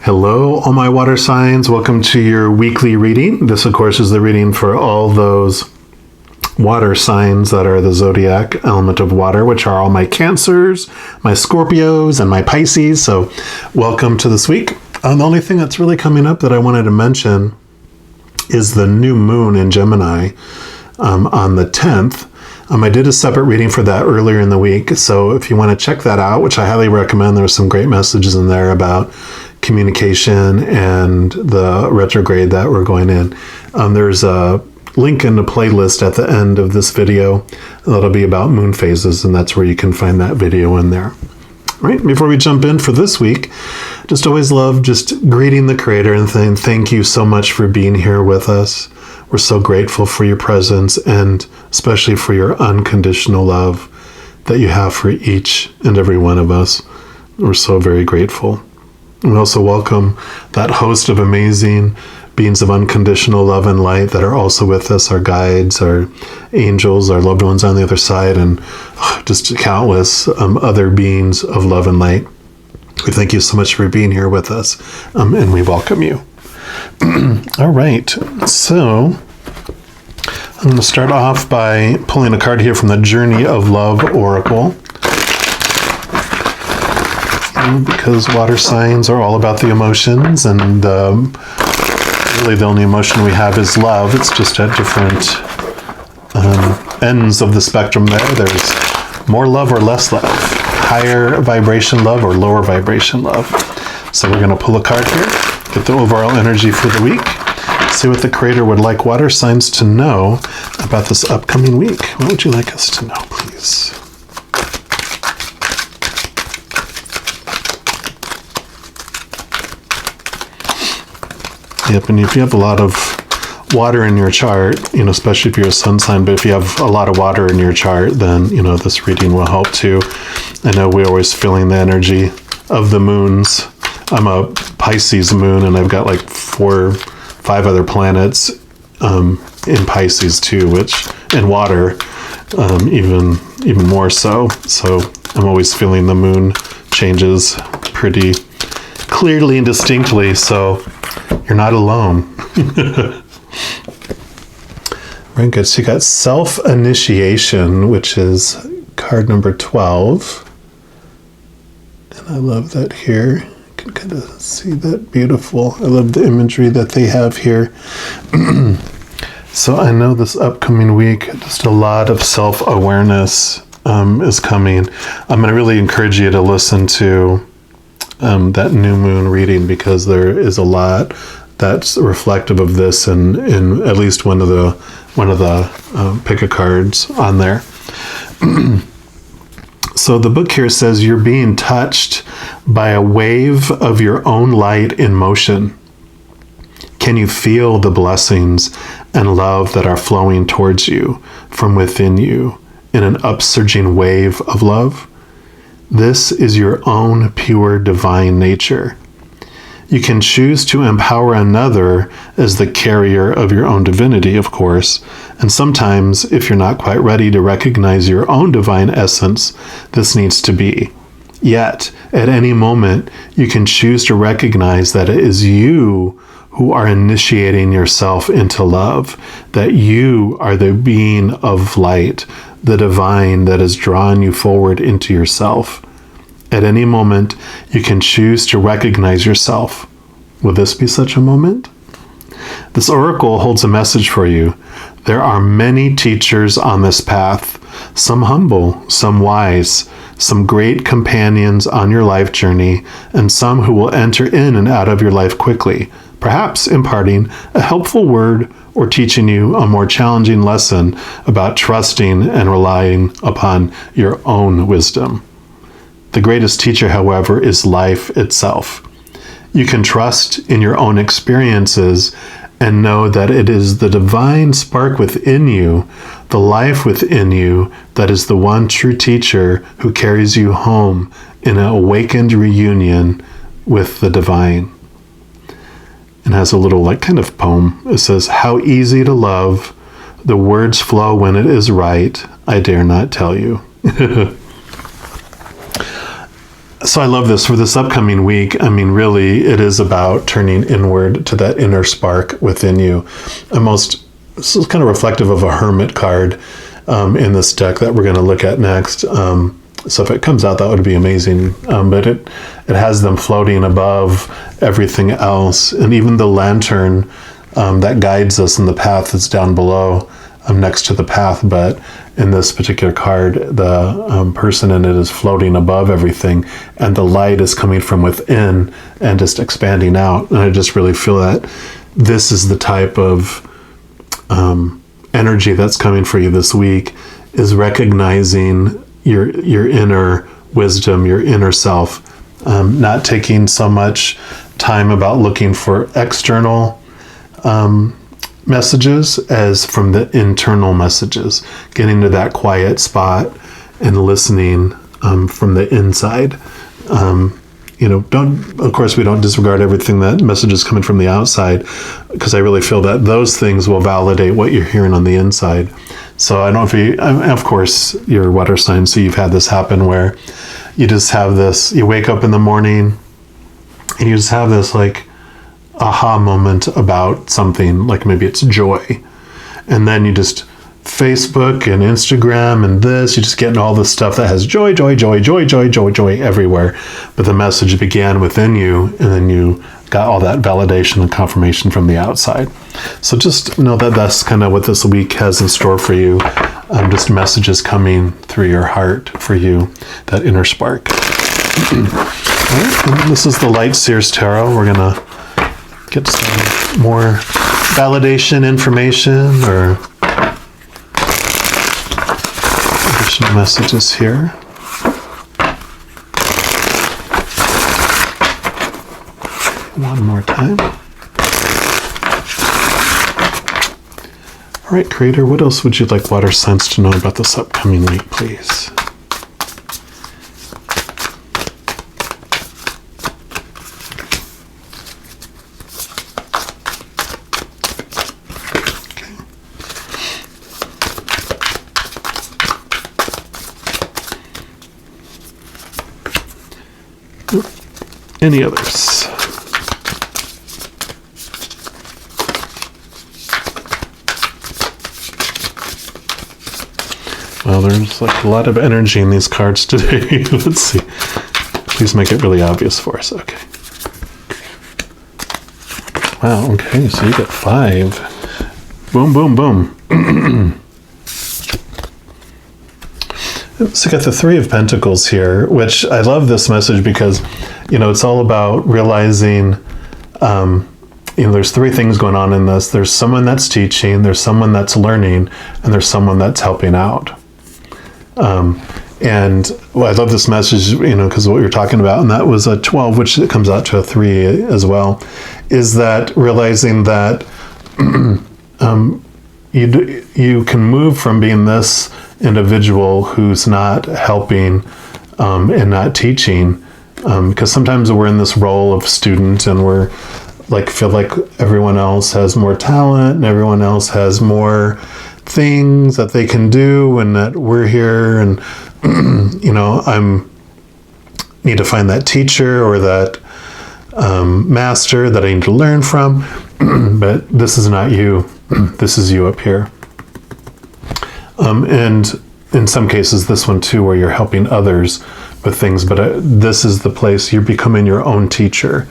Hello, all my water signs. Welcome to your weekly reading. This, of course, is the reading for all those water signs that are the zodiac element of water, which are all my Cancers, my Scorpios, and my Pisces. So welcome to this week. The only thing that's really coming up that I wanted to mention is the new moon in Gemini on the 10th. I did a separate reading for that earlier in the week. So if you want to check that out, which I highly recommend, there's some great messages in there about communication and the retrograde that we're going in. There's a link in the playlist at the end of this video that'll be about moon phases, and that's where you can find that video in there. All right, before we jump in for this week, just always love just greeting the Creator and saying thank you so much for being here with us. We're so grateful for your presence and especially for your unconditional love that you have for each and every one of us. We're so very grateful. We also welcome that host of amazing beings of unconditional love and light that are also with us, our guides, our angels, our loved ones on the other side, and just countless other beings of love and light. We thank you so much for being here with us, and we welcome you. All right, so I'm going to start off by pulling a card here from the Journey of Love Oracle. Because water signs are all about the emotions, and really the only emotion we have is love. It's just at different ends of the spectrum there. There's more love or less love, higher vibration love or lower vibration love. So we're going to pull a card here, get the overall energy for the week, see what the Creator would like water signs to know about this upcoming week. What would you like us to know, please? Yep, and if you have a lot of water in your chart, especially if you're a sun sign, but if you have a lot of water in your chart, then, this reading will help too. I know we're always feeling the energy of the moons. I'm a Pisces moon, and I've got like 4 or 5 other planets in Pisces too, which in water, even more so. So I'm always feeling the moon changes pretty clearly and distinctly. So you're not alone. Very good. So you got self-initiation, which is card number 12. And I love that here. You can kind of see that beautiful. I love the imagery that they have here. So I know this upcoming week, just a lot of self-awareness is coming. I'm going to really encourage you to listen to that new moon reading, because there is a lot that's reflective of this in at least one of the pick a cards on there. So the book here says you're being touched by a wave of your own light in motion. Can you feel the blessings and love that are flowing towards you from within you in an upsurging wave of love? This is your own pure divine nature. You can choose to empower another as the carrier of your own divinity, of course, and sometimes, if you're not quite ready to recognize your own divine essence, this needs to be. Yet, at any moment, you can choose to recognize that it is you who are initiating yourself into love, that you are the being of light, the divine that has drawn you forward into yourself. At any moment, you can choose to recognize yourself. Will this be such a moment? This oracle holds a message for you. There are many teachers on this path, some humble, some wise, some great companions on your life journey, and some who will enter in and out of your life quickly, perhaps imparting a helpful word or teaching you a more challenging lesson about trusting and relying upon your own wisdom. The greatest teacher, however, is life itself. You can trust in your own experiences and know that it is the divine spark within you, the life within you, that is the one true teacher who carries you home in an awakened reunion with the divine. And has a little kind of poem. It says, "How easy to love, the words flow when it is right, I dare not tell you." So I love this for this upcoming week. I mean, really, it is about turning inward to that inner spark within you. This is kind of reflective of a hermit card in this deck that we're going to look at next. So if it comes out, that would be amazing. But it has them floating above everything else, and even the lantern that guides us in the path that's down below, next to the path. But in this particular card, the person in it is floating above everything, and the light is coming from within and just expanding out. And I just really feel that this is the type of energy that's coming for you this week, is recognizing your inner wisdom, your inner self, not taking so much time about looking for external messages as from the internal messages, getting to that quiet spot and listening from the inside. Of course, we don't disregard everything that messages coming from the outside, because I really feel that those things will validate what you're hearing on the inside. So I don't know if of course, you're water sign, so you've had this happen where you just have this, you wake up in the morning and you just have this like aha moment about something, like maybe it's joy. And then you just Facebook and Instagram and you just getting all this stuff that has joy, joy, joy, joy, joy, joy, joy everywhere. But the message began within you, and then you got all that validation and confirmation from the outside. So just know that that's kind of what this week has in store for you. Just messages coming through your heart for you, that inner spark. All right, and this is the Light Seers Tarot. We're going to get some more validation information or additional messages here. One more time. All right, Creator, what else would you like water signs to know about this upcoming week, please? Any others? Well, there's like a lot of energy in these cards today. Let's see. Please make it really obvious for us. Okay. Wow, okay, so you got 5. Boom, boom, boom. So you got the 3 of Pentacles here, which I love this message because, it's all about realizing, there's 3 things going on in this. There's someone that's teaching, there's someone that's learning, and there's someone that's helping out. And I love this message, because of what you're talking about, and that was a 12, which it comes out to a 3 as well, is that realizing that you can move from being this individual who's not helping and not teaching, because sometimes we're in this role of student and we're feel like everyone else has more talent and everyone else has more things that they can do, and that we're here and I'm need to find that teacher or that master that I need to learn from. But this is not you. This is you up here. And in some cases, this one too, where you're helping others with things, but this is the place you're becoming your own teacher.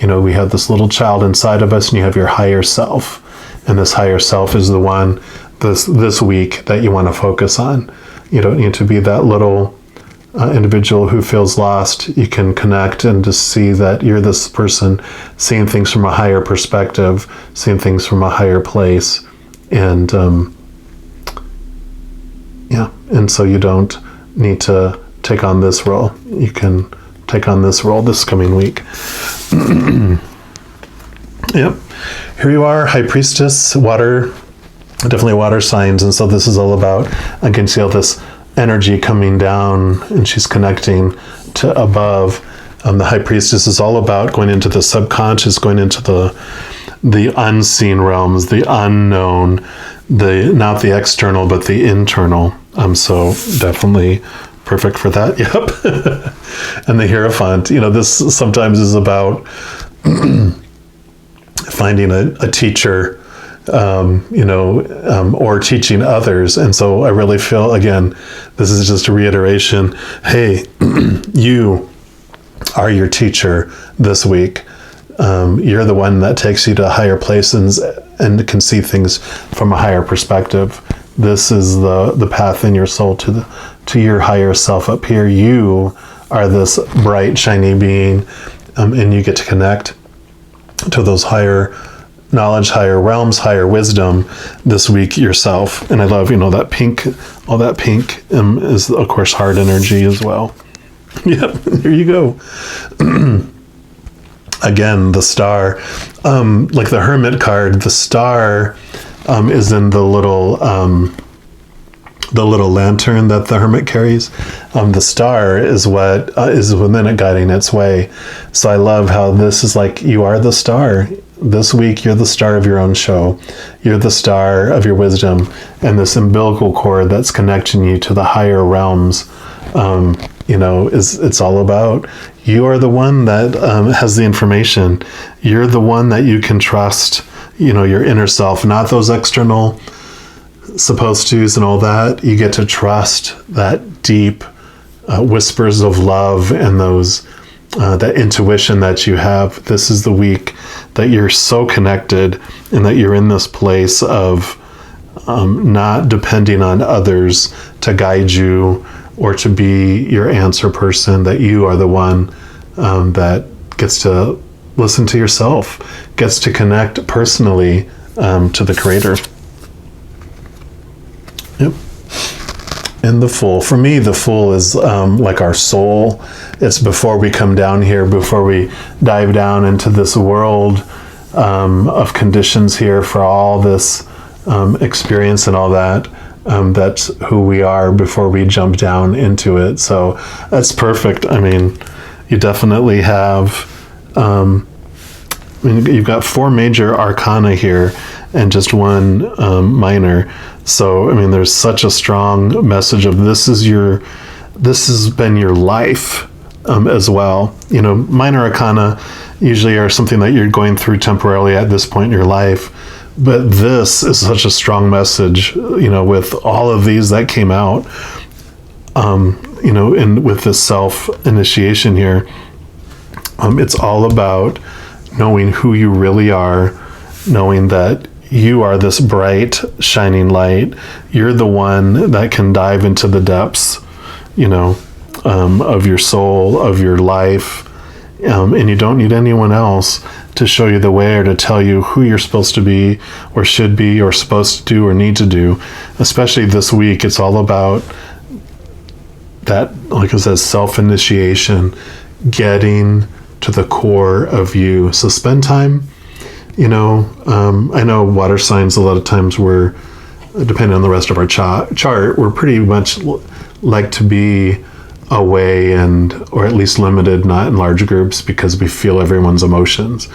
We have this little child inside of us, and you have your higher self. And this higher self is the one this week that you want to focus on. You don't need to be that little individual who feels lost. You can connect and just see that you're this person seeing things from a higher perspective, seeing things from a higher place. And and so you don't need to take on this role. You can take on this role this coming week. Yep. Here you are, High Priestess, water, definitely water signs. And so this is all about, I can see all this energy coming down, and she's connecting to above. The High Priestess is all about going into the subconscious, going into the unseen realms, the unknown, not the external, but the internal. So definitely perfect for that. Yep. And the Hierophant, this sometimes is about finding a teacher, or teaching others. And so I really feel, again, this is just a reiteration. Hey, you are your teacher this week. You're the one that takes you to higher places and can see things from a higher perspective. This is the path in your soul to your higher self up here. You are this bright, shiny being, and you get to connect to those higher knowledge, higher realms, higher wisdom this week yourself. And I love, that pink, all that pink is, of course, heart energy as well. Yep, there you go. Again, the star, like the Hermit card, the star is in the little lantern that the Hermit carries. The star is what is within it guiding its way. So I love how this is like, you are the star. This week, you're the star of your own show. You're the star of your wisdom, and this umbilical cord that's connecting you to the higher realms. It's all about, you are the one that has the information. You're the one that you can trust, your inner self, not those external supposed to's and all that. You get to trust that deep whispers of love and those that intuition that you have. This is the week that you're so connected and that you're in this place of not depending on others to guide you or to be your answer person, that you are the one that gets to listen to yourself, gets to connect personally to the Creator. Yep. And the Fool. For me, the Fool is like our soul. It's before we come down here, before we dive down into this world of conditions here for all this experience and all that. That's who we are before we jump down into it. So that's perfect. I mean, you definitely have, you've got 4 major arcana here and just 1 minor. So, there's such a strong message of this has been your life as well. Minor arcana usually are something that you're going through temporarily at this point in your life. But this is such a strong message, with all of these that came out, and with this self-initiation here. It's all about knowing who you really are, knowing that you are this bright, shining light. You're the one that can dive into the depths, of your soul, of your life, and you don't need anyone else to show you the way or to tell you who you're supposed to be or should be or supposed to do or need to do. Especially this week, it's all about that, like it says, self-initiation, getting to the core of you. So spend time, I know water signs a lot of times we're, depending on the rest of our chart, we're pretty much like to be away or at least limited, not in large groups, because we feel everyone's emotions.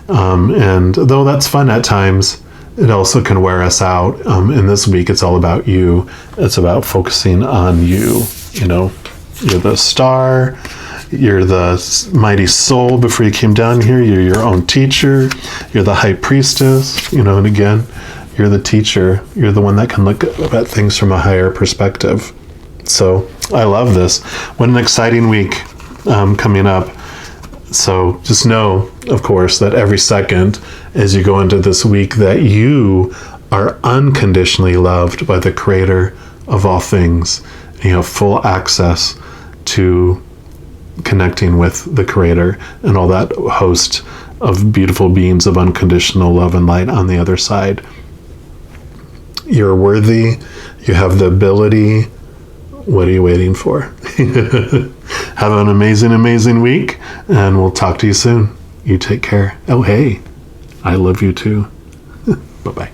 And though that's fun at times, it also can wear us out. And this week, it's all about you. It's about focusing on you. You're the star. You're the mighty soul before you came down here. You're your own teacher. You're the high priestess, and again, you're the teacher. You're the one that can look at things from a higher perspective. So I love this. What an exciting week coming up. So just know, of course, that every second as you go into this week that you are unconditionally loved by the Creator of all things. And you have full access to connecting with the Creator and all that host of beautiful beings of unconditional love and light on the other side. You're worthy. You have the ability. What are you waiting for? Have an amazing, amazing week, and we'll talk to you soon. You take care. Oh, hey, I love you too. Bye-bye.